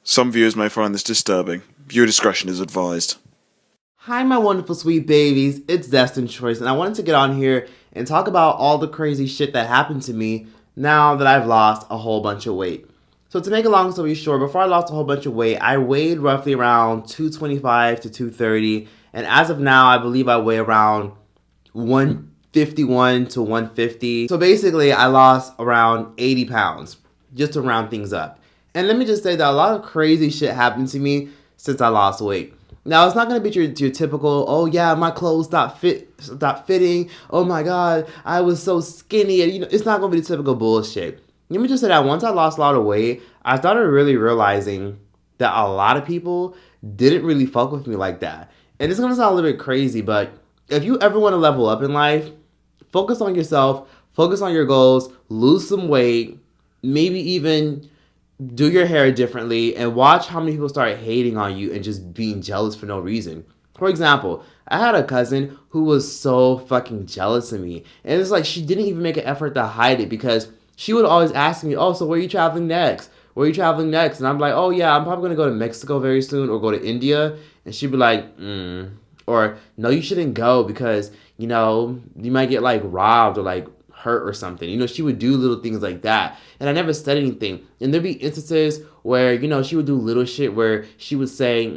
Some viewers may find this disturbing. Viewer discretion is advised. Hi, my wonderful sweet babies. It's Destined Choice, and I wanted to get on here and talk about all the crazy shit that happened to me now that I've lost a whole bunch of weight. So to make a long story short, before I lost a whole bunch of weight, I weighed roughly around 225 to 230, and as of now, I believe I weigh around 151 to 150. So basically, I lost around 80 pounds, just to round things up. And let me just say that a lot of crazy shit happened to me since I lost weight. Now, it's not going to be your typical, oh yeah, my clothes stopped fitting, oh my god, I was so skinny, and it's not going to be the typical bullshit. Let me just say that once I lost a lot of weight, I started really realizing that a lot of people didn't really fuck with me like that. And it's going to sound a little bit crazy, but if you ever want to level up in life, focus on yourself, focus on your goals, lose some weight, maybe even do your hair differently, and watch how many people start hating on you and just being jealous for no reason. For example, I had a cousin who was so fucking jealous of me, and it's like she didn't even make an effort to hide it, because she would always ask me, oh, so where are you traveling next? Where are you traveling next? And I'm like, oh yeah, I'm probably gonna go to Mexico very soon, or go to India. And she'd be like, or no, you shouldn't go because you might get like robbed or like hurt or something. She would do little things like that. And I never said anything. And there'd be instances where, she would do little shit where she would say,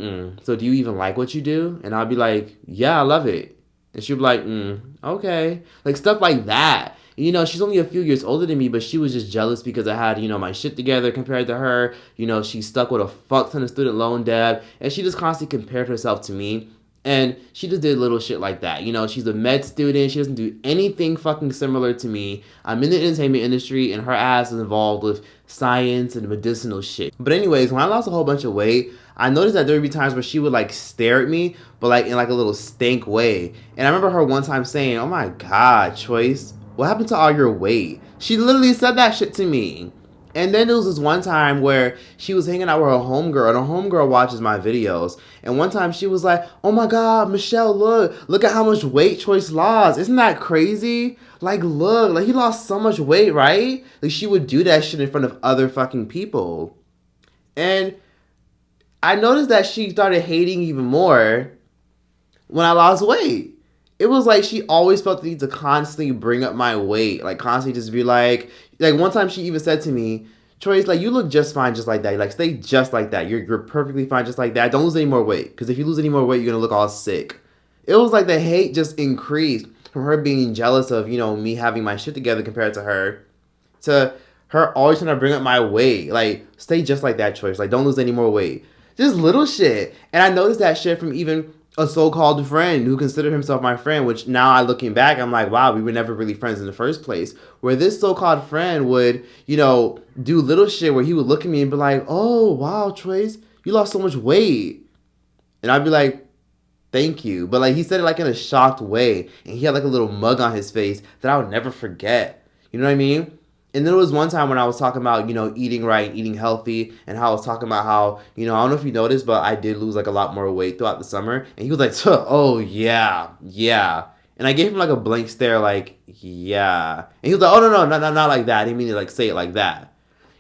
so do you even like what you do? And I'd be like, yeah, I love it. And she'd be like, okay. Like stuff like that. She's only a few years older than me, but she was just jealous because I had, my shit together compared to her. She's stuck with a fuck ton of student loan debt. And she just constantly compared herself to me. And she just did little shit like that. She's a med student. She doesn't do anything fucking similar to me. I'm in the entertainment industry, and her ass is involved with science and medicinal shit. But anyways, when I lost a whole bunch of weight, I noticed that there would be times where she would like stare at me, but like in like a little stank way. And I remember her one time saying, oh my god, Choice, what happened to all your weight? She literally said that shit to me. And then there was this one time where she was hanging out with her homegirl, and her homegirl watches my videos. And one time she was like, oh my god, Michelle, look at how much weight Choice lost. Isn't that crazy? Like, look, like he lost so much weight, right? Like she would do that shit in front of other fucking people. And I noticed that she started hating even more when I lost weight. It was like she always felt the need to constantly bring up my weight. Like constantly just be like one time she even said to me, Choice, like you look just fine just like that. Like stay just like that. You're perfectly fine just like that. Don't lose any more weight. Because if you lose any more weight, you're going to look all sick. It was like the hate just increased from her being jealous of, me having my shit together compared to her, to her always trying to bring up my weight. Like stay just like that, Choice. Like don't lose any more weight. Just little shit. And I noticed that shit from even a so-called friend who considered himself my friend, which now I looking back, I'm like, wow, we were never really friends in the first place. Where this so-called friend would, do little shit where he would look at me and be like, oh, wow, Trace, you lost so much weight. And I'd be like, thank you. But like he said it like in a shocked way. And he had like a little mug on his face that I would never forget. You know what I mean? And there was one time when I was talking about, eating right, eating healthy, and how I was talking about how, I don't know if you noticed, but I did lose like a lot more weight throughout the summer. And he was like, oh, yeah. And I gave him like a blank stare, like, yeah. And he was like, oh, no, not like that. I didn't mean to like say it like that.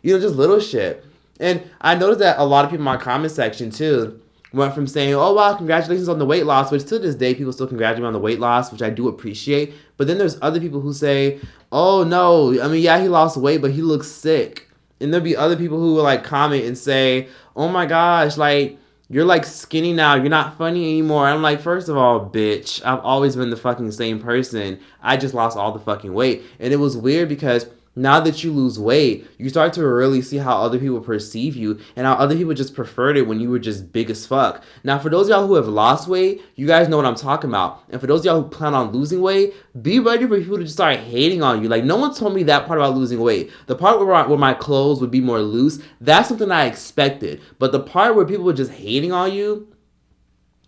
Just little shit. And I noticed that a lot of people in my comment section too went from saying, oh, wow, congratulations on the weight loss, which to this day, people still congratulate me on the weight loss, which I do appreciate. But then there's other people who say, oh, no, I mean, yeah, he lost weight, but he looks sick. And there'll be other people who will, like, comment and say, oh, my gosh, like, you're, like, skinny now. You're not funny anymore. I'm like, first of all, bitch, I've always been the fucking same person. I just lost all the fucking weight. And it was weird because now that you lose weight, you start to really see how other people perceive you and how other people just preferred it when you were just big as fuck. Now, for those of y'all who have lost weight, you guys know what I'm talking about. And for those of y'all who plan on losing weight, be ready for people to just start hating on you. Like, no one told me that part about losing weight. The part where my clothes would be more loose, that's something I expected. But the part where people were just hating on you,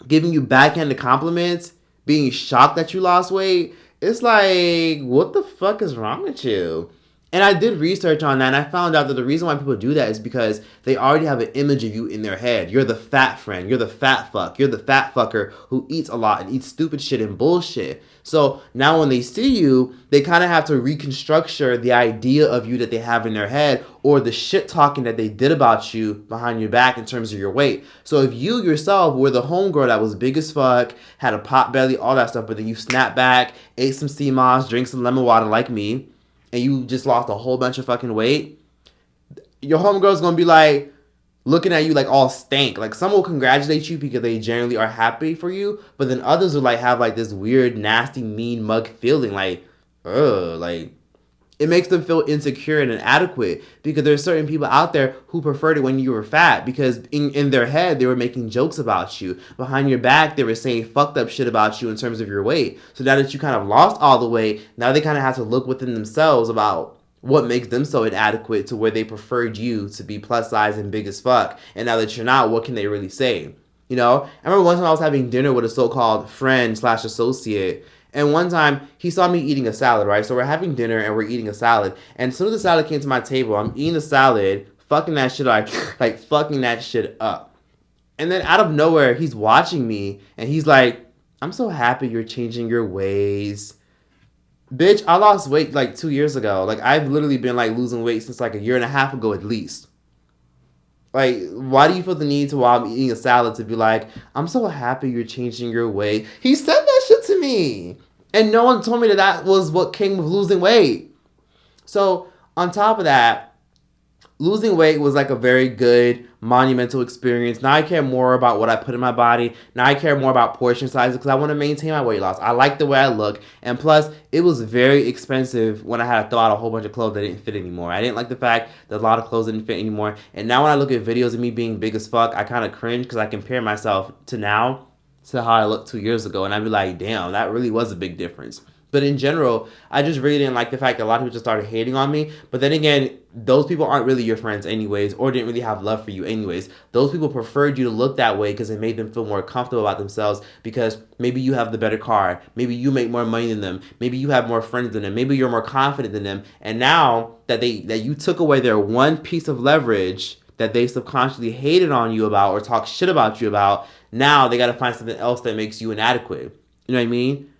giving you backhanded compliments, being shocked that you lost weight, it's like, what the fuck is wrong with you? And I did research on that, and I found out that the reason why people do that is because they already have an image of you in their head. You're the fat friend. You're the fat fuck. You're the fat fucker who eats a lot and eats stupid shit and bullshit. So now when they see you, they kind of have to reconstruct the idea of you that they have in their head, or the shit talking that they did about you behind your back in terms of your weight. So if you yourself were the homegirl that was big as fuck, had a pot belly, all that stuff, but then you snap back, ate some sea moss, drink some lemon water like me, and you just lost a whole bunch of fucking weight, your homegirl's gonna be like looking at you like all stank. Like, some will congratulate you because they generally are happy for you, but then others will like have like this weird, nasty, mean mug feeling like, ugh, like it makes them feel insecure and inadequate because there's certain people out there who preferred it when you were fat because in their head they were making jokes about you. Behind your back they were saying fucked up shit about you in terms of your weight. So now that you kind of lost all the weight, now they kind of have to look within themselves about what makes them so inadequate to where they preferred you to be plus size and big as fuck. And now that you're not, what can they really say? You know? I remember one time I was having dinner with a so-called friend / associate. And one time, he saw me eating a salad, right? So we're having dinner and we're eating a salad. And as soon as the salad came to my table, I'm eating the salad, fucking that shit like fucking that shit up. And then out of nowhere, he's watching me and he's like, I'm so happy you're changing your ways. Bitch, I lost weight like 2 years ago. Like, I've literally been like losing weight since like a year and a half ago at least. Like, why do you feel the need to, while I'm eating a salad, to be like, I'm so happy you're changing your weight? He said that shit to me. And no one told me that was what came with losing weight. So, on top of that, losing weight was like a very good, monumental experience. Now I care more about what I put in my body. Now I care more about portion sizes because I want to maintain my weight loss. I like the way I look. And plus, it was very expensive when I had to throw out a whole bunch of clothes that didn't fit anymore. I didn't like the fact that a lot of clothes didn't fit anymore. And now when I look at videos of me being big as fuck, I kind of cringe because I compare myself to now to how I looked 2 years ago. And I'd be like, damn, that really was a big difference. But in general, I just really didn't like the fact that a lot of people just started hating on me. But then again, those people aren't really your friends anyways, or didn't really have love for you anyways. Those people preferred you to look that way because it made them feel more comfortable about themselves because maybe you have the better car. Maybe you make more money than them. Maybe you have more friends than them. Maybe you're more confident than them. And now that you took away their one piece of leverage that they subconsciously hated on you about or talk shit about you about, now they got to find something else that makes you inadequate. You know what I mean?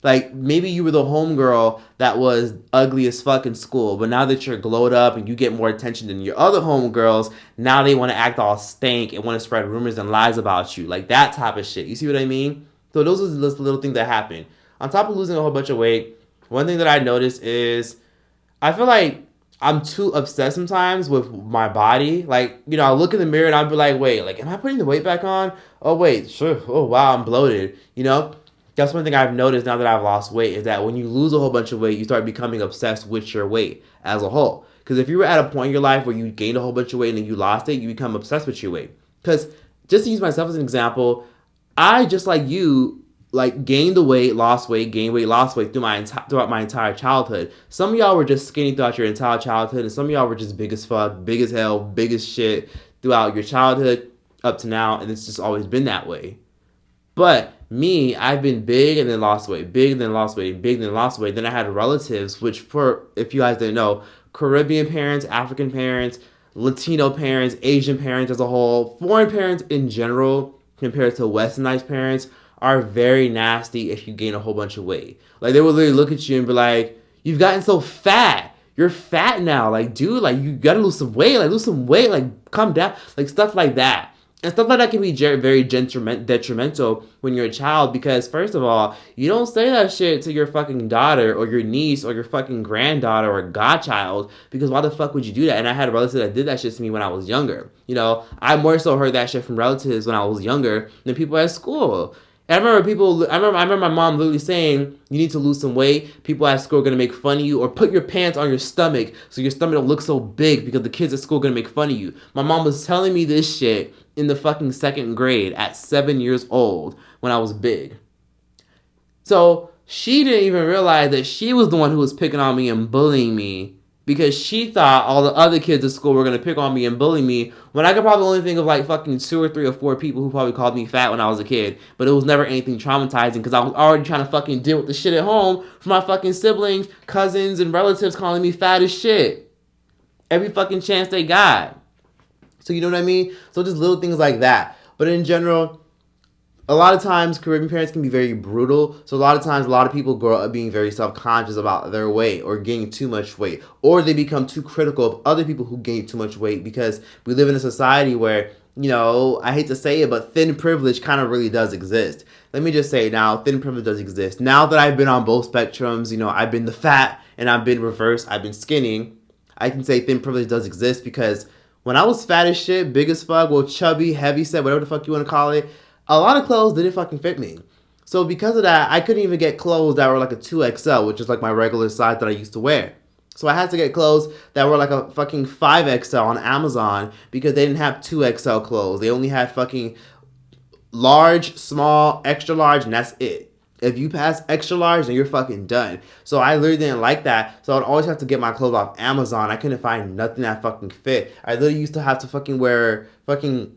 Like, maybe you were the homegirl that was ugly as fuck in school, but now that you're glowed up and you get more attention than your other homegirls, now they want to act all stank and want to spread rumors and lies about you. Like, that type of shit. You see what I mean? So those are the little things that happen. On top of losing a whole bunch of weight, one thing that I noticed is I feel like I'm too obsessed sometimes with my body. Like, you know, I look in the mirror and I'll be like, wait, like, am I putting the weight back on? Oh, wait, sure. Oh, wow, I'm bloated, you know? That's one thing I've noticed now that I've lost weight is that when you lose a whole bunch of weight, you start becoming obsessed with your weight as a whole. Because if you were at a point in your life where you gained a whole bunch of weight and then you lost it, you become obsessed with your weight. Because just to use myself as an example, I, just like you, like gained the weight, lost weight, gained weight, lost weight throughout my entire childhood. Some of y'all were just skinny throughout your entire childhood, and some of y'all were just big as fuck, big as hell, big as shit throughout your childhood up to now, and it's just always been that way. But me, I've been big and then lost weight, big and then lost weight, big and then lost weight. Then I had relatives, which, for if you guys didn't know, Caribbean parents, African parents, Latino parents, Asian parents as a whole, foreign parents in general, compared to Westernized parents, are very nasty if you gain a whole bunch of weight. Like, they will literally look at you and be like, you've gotten so fat. You're fat now. Like, dude, like, you gotta lose some weight. Like, lose some weight. Like, calm down. Like, stuff like that. And stuff like that can be very detrimental when you're a child because, first of all, you don't say that shit to your fucking daughter or your niece or your fucking granddaughter or godchild because why the fuck would you do that? And I had a relative that did that shit to me when I was younger. You know, I more so heard that shit from relatives when I was younger than people at school. And I remember my mom literally saying, you need to lose some weight. People at school are going to make fun of you, or put your pants on your stomach so your stomach don't look so big because the kids at school are going to make fun of you. My mom was telling me this shit in the fucking 2nd grade at 7 years old when I was big. So she didn't even realize that she was the one who was picking on me and bullying me because she thought all the other kids at school were going to pick on me and bully me, when I could probably only think of like fucking 2 or 3 or 4 people who probably called me fat when I was a kid. But it was never anything traumatizing because I was already trying to fucking deal with the shit at home from my fucking siblings, cousins, and relatives calling me fat as shit every fucking chance they got. So you know what I mean? So just little things like that. But in general, a lot of times Caribbean parents can be very brutal. So a lot of times, a lot of people grow up being very self-conscious about their weight or gaining too much weight. Or they become too critical of other people who gain too much weight because we live in a society where, you know, I hate to say it, but thin privilege kind of really does exist. Let me just say now, thin privilege does exist. Now that I've been on both spectrums, you know, I've been the fat and I've been reversed, I've been skinny, I can say thin privilege does exist because when I was fat as shit, big as fuck, well, chubby, heavy set, whatever the fuck you want to call it, a lot of clothes didn't fucking fit me. So because of that, I couldn't even get clothes that were like a 2XL, which is like my regular size that I used to wear. So I had to get clothes that were like a fucking 5XL on Amazon because they didn't have 2XL clothes. They only had fucking large, small, extra large, and that's it. If you pass extra large, then you're fucking done. So I literally didn't like that. So I'd always have to get my clothes off Amazon. I couldn't find nothing that fucking fit. I literally used to have to fucking wear fucking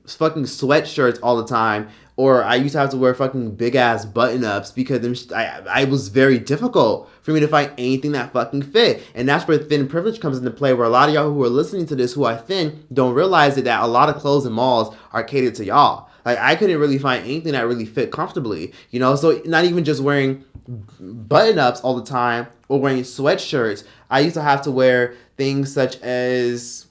sweatshirts all the time, or I used to have to wear fucking big ass button ups because I was very difficult for me to find anything that fucking fit. And that's where thin privilege comes into play, where a lot of y'all who are listening to this who are thin don't realize that a lot of clothes in malls are catered to y'all. Like, I couldn't really find anything that really fit comfortably, you know? So not even just wearing button ups all the time or wearing sweatshirts. I used to have to wear things such as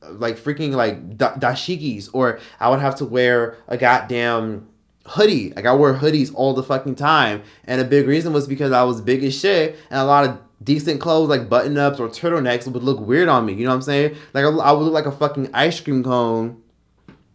like freaking like dashikis, or I would have to wear a goddamn hoodie. Like, I wore hoodies all the fucking time, and a big reason was because I was big as shit, and a lot of decent clothes like button ups or turtlenecks would look weird on me. You know what I'm saying? Like, I would look like a fucking ice cream cone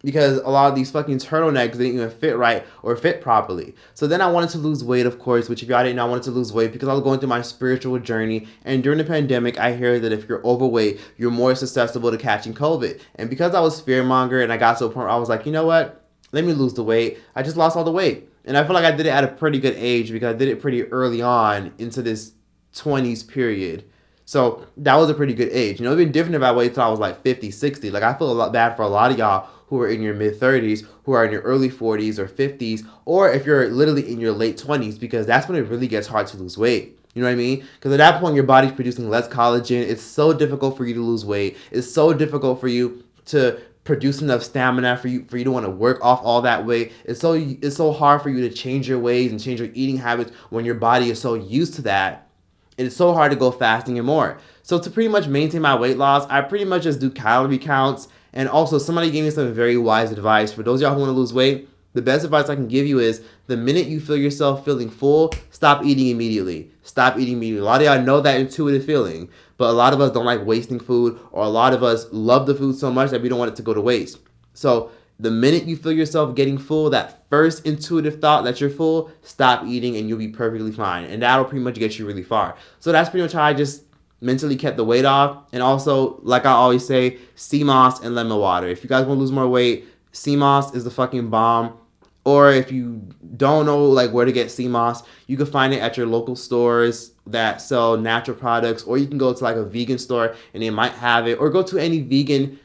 because a lot of these fucking turtlenecks didn't even fit right or fit properly. So then I wanted to lose weight, of course, which if y'all didn't know, I wanted to lose weight because I was going through my spiritual journey. And during the pandemic, I heard that if you're overweight, you're more susceptible to catching COVID. And because I was fearmonger and I got to a point where I was like, you know what? Let me lose the weight. I just lost all the weight. And I feel like I did it at a pretty good age because I did it pretty early on into this 20s period. So that was a pretty good age. You know, it'd been different if I waited till I was like 50, 60. Like, I feel a lot bad for a lot of y'all who are in your mid-30s, who are in your early 40s or 50s, or if you're literally in your late 20s, because that's when it really gets hard to lose weight. You know what I mean? Because at that point, your body's producing less collagen. It's so difficult for you to lose weight. It's so difficult for you to produce enough stamina for you to want to work off all that weight. It's so hard for you to change your ways and change your eating habits when your body is so used to that. It's so hard to go fasting and more. So to pretty much maintain my weight loss, I pretty much just do calorie counts. And also, somebody gave me some very wise advice. For those of y'all who want to lose weight, the best advice I can give you is the minute you feel yourself feeling full, stop eating immediately. Stop eating immediately. A lot of y'all know that intuitive feeling, but a lot of us don't like wasting food, or a lot of us love the food so much that we don't want it to go to waste. So the minute you feel yourself getting full, that first intuitive thought that you're full, stop eating and you'll be perfectly fine. And that'll pretty much get you really far. So that's pretty much how I just mentally kept the weight off. And also, like I always say, sea moss and lemon water. If you guys want to lose more weight, sea moss is the fucking bomb. Or if you don't know like where to get sea moss, you can find it at your local stores that sell natural products, or you can go to like a vegan store and they might have it, or go to any vegan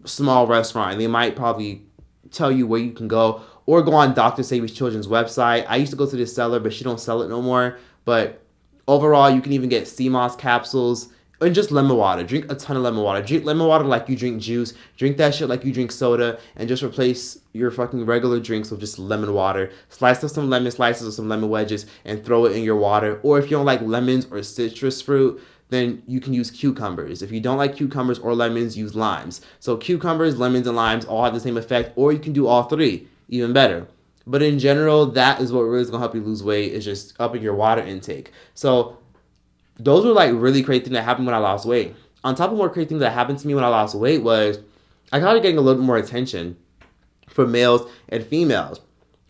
small restaurant and they might probably tell you where you can go, or go on Dr. Sabi's children's website. I used to go to Dslr, but she don't sell it no more. But overall, you can even get sea moss capsules and just lemon water. Drink a ton of lemon water. Drink lemon water like you drink juice. Drink that shit like you drink soda, and just replace your fucking regular drinks with just lemon water. Slice up some lemon slices or some lemon wedges and throw it in your water. Or if you don't like lemons or citrus fruit, then you can use cucumbers. If you don't like cucumbers or lemons, use limes. So cucumbers, lemons, and limes all have the same effect, or you can do all three, even better. But in general, that is what really is going to help you lose weight, is just upping your water intake. So those were like really great things that happened when I lost weight. On top of more great things that happened to me when I lost weight was I started getting a little bit more attention from males and females.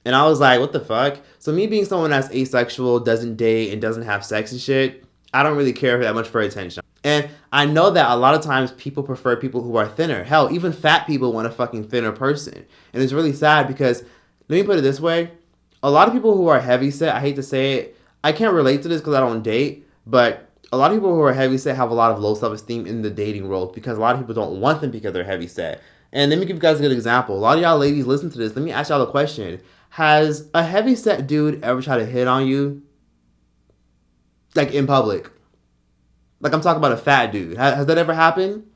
And I was like, what the fuck? So me being someone that's asexual, doesn't date, and doesn't have sex and shit, I don't really care that much for attention. And I know that a lot of times people prefer people who are thinner. Hell, even fat people want a fucking thinner person. And it's really sad because, let me put it this way, a lot of people who are heavy set, I hate to say it, I can't relate to this because I don't date, but a lot of people who are heavy set have a lot of low self-esteem in the dating world because a lot of people don't want them because they're heavy set. And let me give you guys a good example. A lot of y'all ladies listen to this. Let me ask y'all a question. Has a heavy set dude ever tried to hit on you? Like in public? Like I'm talking about a fat dude. Has that ever happened?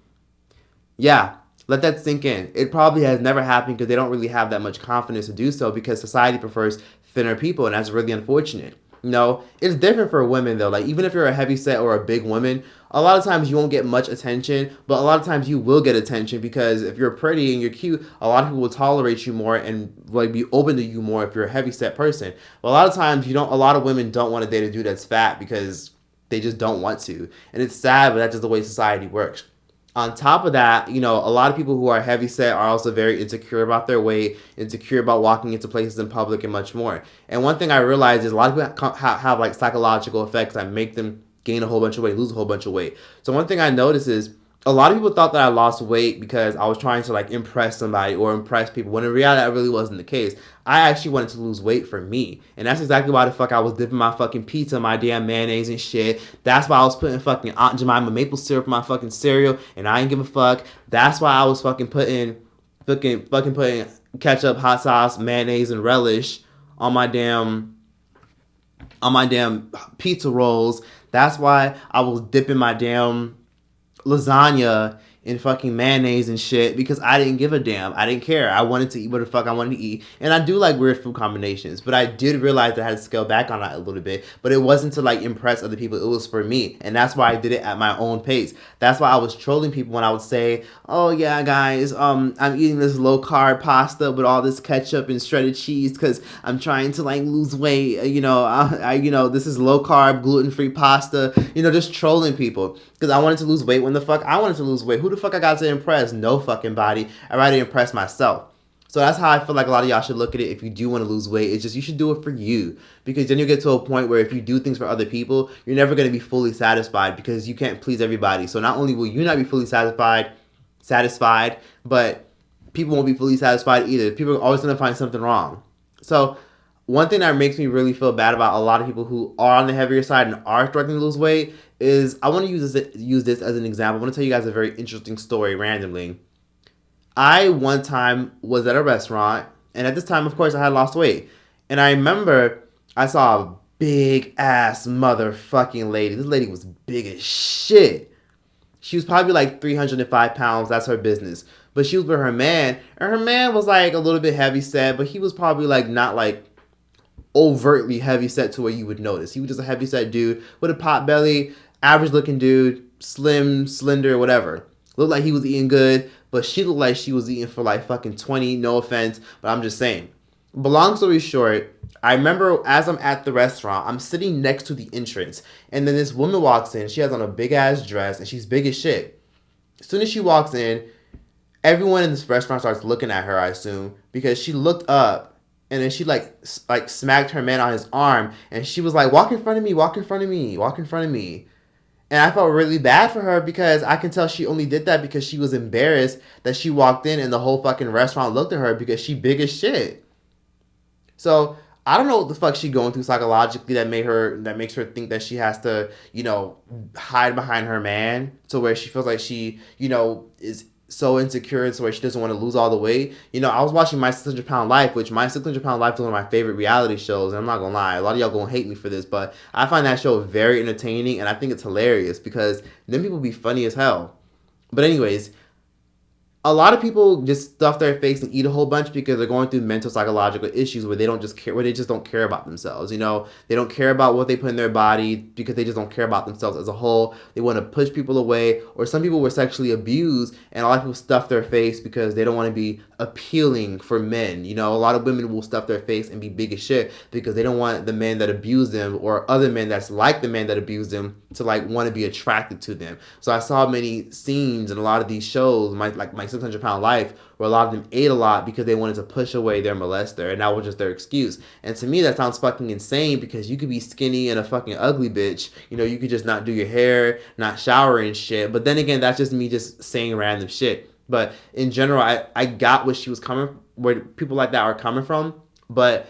Yeah. Let that sink in. It probably has never happened because they don't really have that much confidence to do so because society prefers thinner people, and that's really unfortunate. You know, it's different for women though. Like even if you're a heavy set or a big woman, a lot of times you won't get much attention, but a lot of times you will get attention because if you're pretty and you're cute, a lot of people will tolerate you more and like be open to you more if you're a heavy set person. But a lot of times a lot of women don't want to date a dude that's fat because they just don't want to. And it's sad, but that's just the way society works. On top of that, you know, a lot of people who are heavy set are also very insecure about their weight, insecure about walking into places in public and much more. And one thing I realized is a lot of people have like psychological effects that make them gain a whole bunch of weight, lose a whole bunch of weight. So one thing I noticed is a lot of people thought that I lost weight because I was trying to like impress somebody or impress people, when in reality that really wasn't the case. I actually wanted to lose weight for me. And that's exactly why the fuck I was dipping my fucking pizza, my damn mayonnaise and shit. That's why I was putting fucking Aunt Jemima maple syrup in my fucking cereal and I didn't give a fuck. That's why I was fucking putting ketchup, hot sauce, mayonnaise, and relish on my damn pizza rolls. That's why I was dipping my damn lasagna in fucking mayonnaise and shit because I didn't give a damn. I didn't care. I wanted to eat what the fuck I wanted to eat. And I do like weird food combinations, but I did realize that I had to scale back on that a little bit. But it wasn't to like impress other people. It was for me. And that's why I did it at my own pace. That's why I was trolling people when I would say, oh yeah, guys, I'm eating this low carb pasta with all this ketchup and shredded cheese because I'm trying to like lose weight. You know, this is low carb, gluten-free pasta, you know, just trolling people. Because I wanted to lose weight when the fuck I wanted to lose weight. Who the fuck I got to impress? No fucking body. I'd rather impress myself. So that's how I feel like a lot of y'all should look at it if you do want to lose weight. It's just you should do it for you. Because then you get to a point where if you do things for other people, you're never going to be fully satisfied because you can't please everybody. So not only will you not be fully satisfied, but people won't be fully satisfied either. People are always going to find something wrong. So one thing that makes me really feel bad about a lot of people who are on the heavier side and are struggling to lose weight is I want to use this as an example. I want to tell you guys a very interesting story randomly. I one time was at a restaurant, and at this time, of course, I had lost weight. And I remember I saw a big ass motherfucking lady. This lady was big as shit. She was probably like 305 pounds. That's her business. But she was with her man, and her man was like a little bit heavy set, but he was probably like not like overtly heavy set to where you would notice. He was just a heavy set dude with a pot belly, average looking dude, slim, slender, whatever. Looked like he was eating good, but she looked like she was eating for like fucking 20, no offense, but I'm just saying. But long story short, I remember as I'm at the restaurant, I'm sitting next to the entrance, and then this woman walks in. She has on a big ass dress, and she's big as shit. As soon as she walks in, everyone in this restaurant starts looking at her, I assume, because she looked up. And then she like smacked her man on his arm. And she was like, walk in front of me, walk in front of me, walk in front of me. And I felt really bad for her because I can tell she only did that because she was embarrassed that she walked in and the whole fucking restaurant looked at her because she big as shit. So I don't know what the fuck she going through psychologically that makes her think that she has to, you know, hide behind her man to where she feels like she, you know, is so insecure to where she doesn't want to lose all the weight. You know, I was watching My 600 Pound Life, which My 600 Pound Life is one of my favorite reality shows, and I'm not gonna lie, a lot of y'all gonna hate me for this, but I find that show very entertaining, and I think it's hilarious because them people be funny as hell. But anyways, a lot of people just stuff their face and eat a whole bunch because they're going through mental psychological issues where they just don't care about themselves. You know, they don't care about what they put in their body because they just don't care about themselves as a whole. They want to push people away, or some people were sexually abused, and a lot of people stuff their face because they don't want to be appealing for men. You know, a lot of women will stuff their face and be big as shit because they don't want the men that abuse them or other men that's like the men that abuse them to like want to be attracted to them. So I saw many scenes in a lot of these shows, My 600 Pound Life, where a lot of them ate a lot because they wanted to push away their molester, and that was just their excuse. And to me, that sounds fucking insane because you could be skinny and a fucking ugly bitch. You know, you could just not do your hair, not shower and shit. But then again, that's just me just saying random shit. But in general, I got where people like that are coming from. But,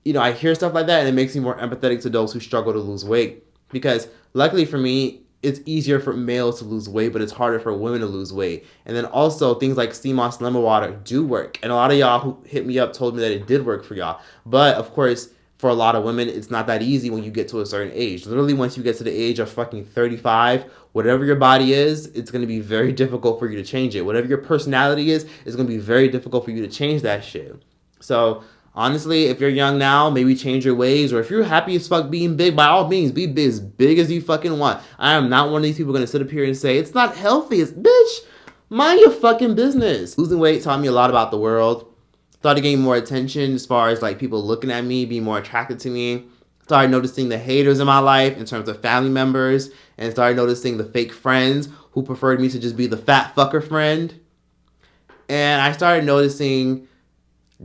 you know, I hear stuff like that and it makes me more empathetic to those who struggle to lose weight. Because luckily for me, it's easier for males to lose weight, but it's harder for women to lose weight. And then also things like sea moss lemon water do work. And a lot of y'all who hit me up told me that it did work for y'all. But of course, for a lot of women, it's not that easy when you get to a certain age. Literally, once you get to the age of fucking 35, whatever your body is, it's going to be very difficult for you to change it. Whatever your personality is, it's going to be very difficult for you to change that shit. So honestly, if you're young now, maybe change your ways. Or if you're happy as fuck being big, by all means, be as big as you fucking want. I am not one of these people going to sit up here and say, it's not healthy. It's, bitch, mind your fucking business. Losing weight taught me a lot about the world. Started getting more attention as far as like people looking at me, being more attracted to me. Started noticing the haters in my life in terms of family members. And started noticing the fake friends who preferred me to just be the fat fucker friend. And I started noticing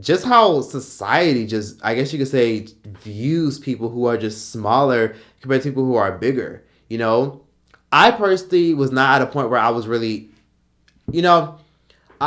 just how society just, I guess you could say, views people who are just smaller compared to people who are bigger. You know, I personally was not at a point where I was really, you know,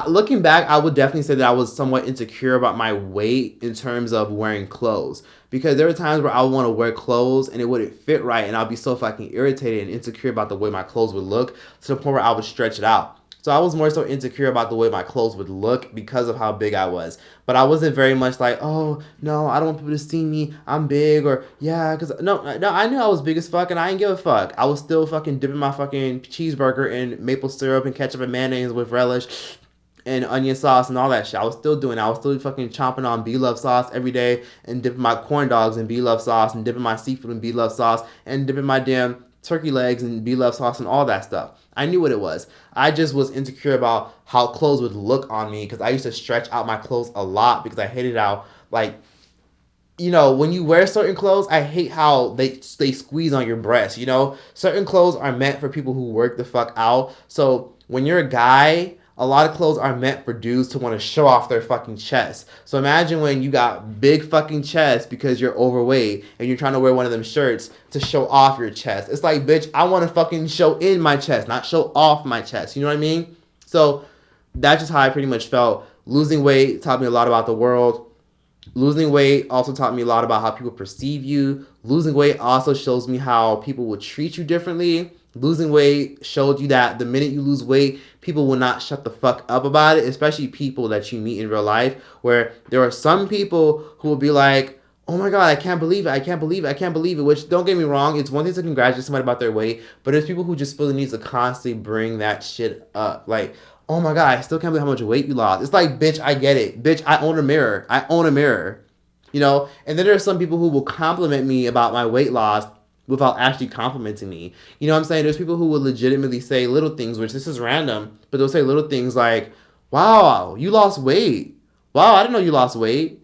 looking back, I would definitely say that I was somewhat insecure about my weight in terms of wearing clothes. Because there were times where I would want to wear clothes and it wouldn't fit right. And I'd be so fucking irritated and insecure about the way my clothes would look to the point where I would stretch it out. So I was more so insecure about the way my clothes would look because of how big I was. But I wasn't very much like, oh, no, I don't want people to see me. I'm big, or yeah, because no, I knew I was big as fuck and I didn't give a fuck. I was still fucking dipping my fucking cheeseburger in maple syrup and ketchup and mayonnaise with relish and onion sauce and all that shit. I was still doing it. I was still fucking chomping on B-Love sauce every day and dipping my corn dogs in B-Love sauce and dipping my seafood in B-Love sauce and dipping my damn turkey legs in B-Love sauce and all that stuff. I knew what it was. I just was insecure about how clothes would look on me because I used to stretch out my clothes a lot because I hated how, like, you know, when you wear certain clothes, I hate how they squeeze on your breasts, you know? Certain clothes are meant for people who work the fuck out. So when you're a guy, a lot of clothes are meant for dudes to want to show off their fucking chest. So imagine when you got big fucking chest because you're overweight and you're trying to wear one of them shirts to show off your chest. It's like, bitch, I want to fucking show in my chest, not show off my chest. You know what I mean? So that's just how I pretty much felt. Losing weight taught me a lot about the world. Losing weight also taught me a lot about how people perceive you. Losing weight also shows me how people will treat you differently. Losing weight showed you that the minute you lose weight, people will not shut the fuck up about it, especially people that you meet in real life, where there are some people who will be like, oh my God, I can't believe it, I can't believe it, I can't believe it, which, don't get me wrong, it's one thing to congratulate somebody about their weight, but there's people who just feel the need to constantly bring that shit up, like, oh my God, I still can't believe how much weight you lost. It's like, bitch, I get it. Bitch, I own a mirror. I own a mirror. You know? And then there are some people who will compliment me about my weight loss without actually complimenting me. You know what I'm saying? There's people who will legitimately say little things, which this is random, but they'll say little things like, wow, you lost weight. Wow, I didn't know you lost weight.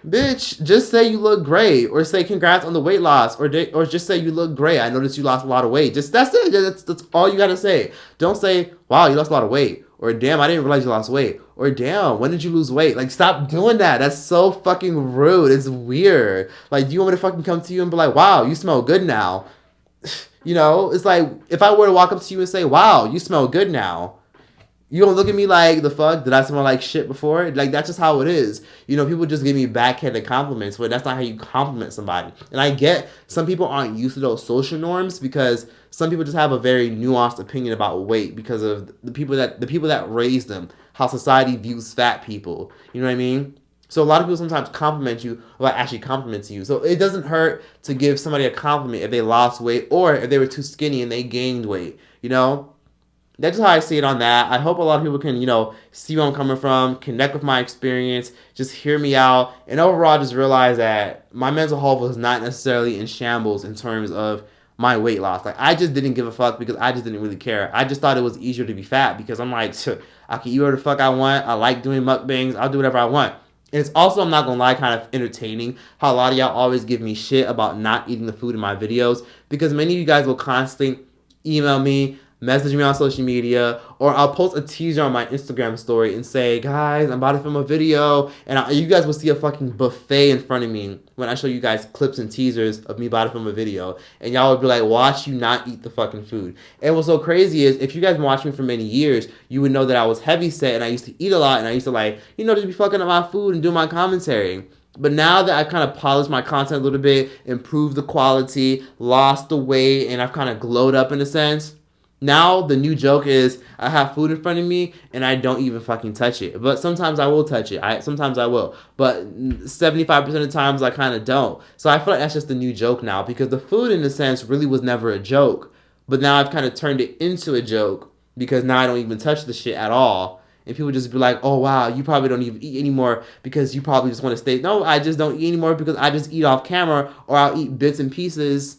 Bitch, just say you look great, or say congrats on the weight loss, or just say you look great. I noticed you lost a lot of weight. Just that's it. That's all you gotta say. Don't say, wow, you lost a lot of weight, or damn, I didn't realize you lost weight, or damn, when did you lose weight? Like, stop doing that. That's so fucking rude. It's weird. Like, do you want me to fucking come to you and be like, wow, you smell good now? You know, it's like if I were to walk up to you and say, wow, you smell good now. You don't look at me like, the fuck, did I smell like shit before? Like, that's just how it is. You know, people just give me backhanded compliments, but that's not how you compliment somebody. And I get some people aren't used to those social norms because some people just have a very nuanced opinion about weight because of the people that raised them, how society views fat people. You know what I mean? So a lot of people sometimes compliment you without actually complimenting you. So it doesn't hurt to give somebody a compliment if they lost weight or if they were too skinny and they gained weight, you know? That's just how I see it on that. I hope a lot of people can, you know, see where I'm coming from, connect with my experience, just hear me out, and overall just realize that my mental health was not necessarily in shambles in terms of my weight loss. Like, I just didn't give a fuck because I just didn't really care. I just thought it was easier to be fat because I'm like, I can eat whatever the fuck I want. I like doing mukbangs. I'll do whatever I want. And it's also, I'm not going to lie, kind of entertaining how a lot of y'all always give me shit about not eating the food in my videos because many of you guys will constantly email me, message me on social media, or I'll post a teaser on my Instagram story and say, guys, I'm about to film a video, and you guys will see a fucking buffet in front of me when I show you guys clips and teasers of me about to film a video, and y'all would be like, watch you not eat the fucking food. And what's so crazy is, if you guys been watching me for many years, you would know that I was heavy set, and I used to eat a lot, and I used to, like, you know, just be fucking up my food and do my commentary. But now that I've kind of polished my content a little bit, improved the quality, lost the weight, and I've kind of glowed up in a sense, now the new joke is I have food in front of me and I don't even fucking touch it. But sometimes I will touch it. Sometimes I will. But 75% of the times I kind of don't. So I feel like that's just the new joke now, because the food in a sense really was never a joke. But now I've kind of turned it into a joke because now I don't even touch the shit at all. And people just be like, oh, wow, you probably don't even eat anymore because you probably just want to stay. No, I just don't eat anymore because I just eat off camera, or I'll eat bits and pieces.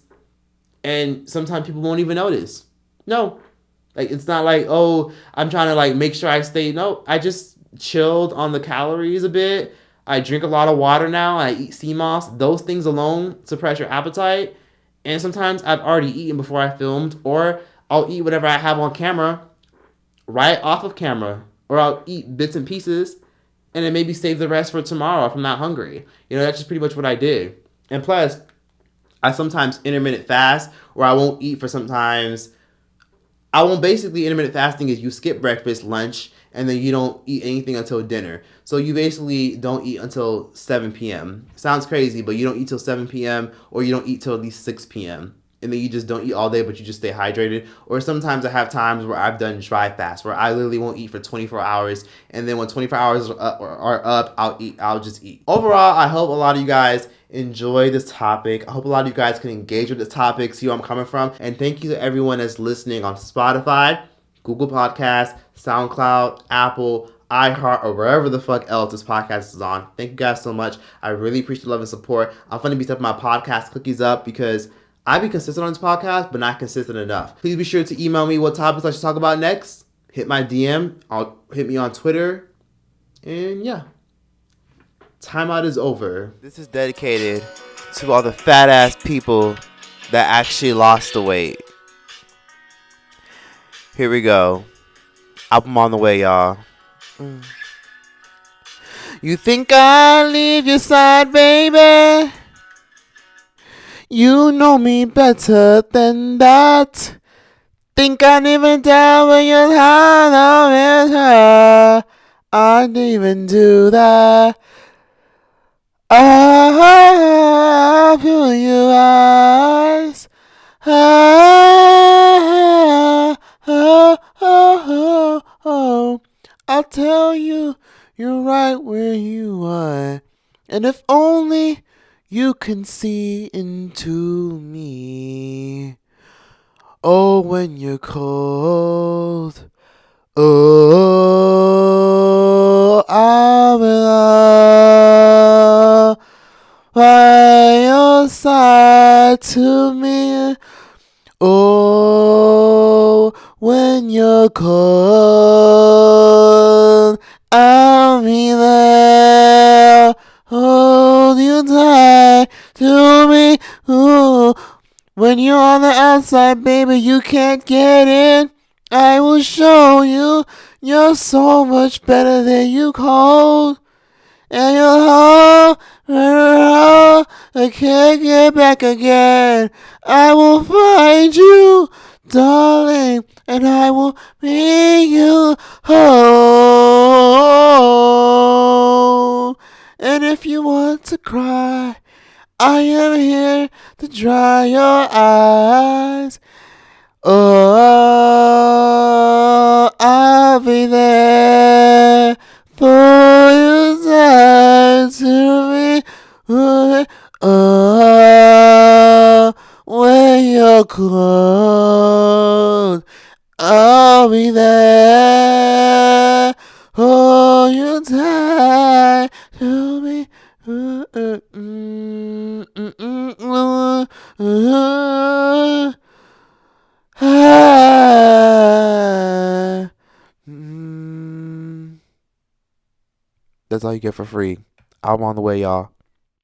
And sometimes people won't even notice. No. Like, it's not like, oh, I'm trying to, like, make sure I stay. No, I just chilled on the calories a bit. I drink a lot of water now. I eat sea moss. Those things alone suppress your appetite. And sometimes I've already eaten before I filmed, or I'll eat whatever I have on camera right off of camera, or I'll eat bits and pieces and then maybe save the rest for tomorrow if I'm not hungry. You know, that's just pretty much what I did. And plus, I sometimes intermittent fast, where I won't eat for sometimes. I won't basically, intermittent fasting is you skip breakfast, lunch, and then you don't eat anything until dinner. So you basically don't eat until 7 p.m. Sounds crazy, but you don't eat till 7 p.m. or you don't eat till at least 6 p.m. And then you just don't eat all day, but you just stay hydrated. Or sometimes I have times where I've done dry fast, where I literally won't eat for 24 hours. And then when 24 hours are up, I'll just eat. Overall, I hope a lot of you guys enjoy this topic. I hope a lot of you guys can engage with this topic, see where I'm coming from. And thank you to everyone that's listening on Spotify, Google Podcasts, SoundCloud, Apple, iHeart, or wherever the fuck else this podcast is on. Thank you guys so much. I really appreciate the love and support. I'm going to be stepping my podcast cookies up because I be consistent on this podcast, but not consistent enough. Please be sure to email me what topics I should talk about next. Hit my DM. Hit me on Twitter. And yeah. Timeout is over. This is dedicated to all the fat ass people that actually lost the weight. Here we go. Album on the way, y'all. You think I'll leave your side, baby? You know me better than that. Think I'd even die when you're high with her. I'd even do that. I feel your eyes. I'll tell you, you're right where you are. And if only you can see into me. Oh, when you're cold. Oh, I will by your side to me. Oh, when you're cold, I'll be there. Hold you tight to me. Ooh. When you're on the outside, baby, you can't get in. I will show you you're so much better than you cold. And you'll hold, I can't get back again. I will find you, darling, and I will bring you home. And if you want to cry, I am here to dry your eyes. Oh, I'll be there for you, side to me. Oh, when you're cold, I'll be there. Hold you tight to me. That's all you get for free. I'm on the way, y'all.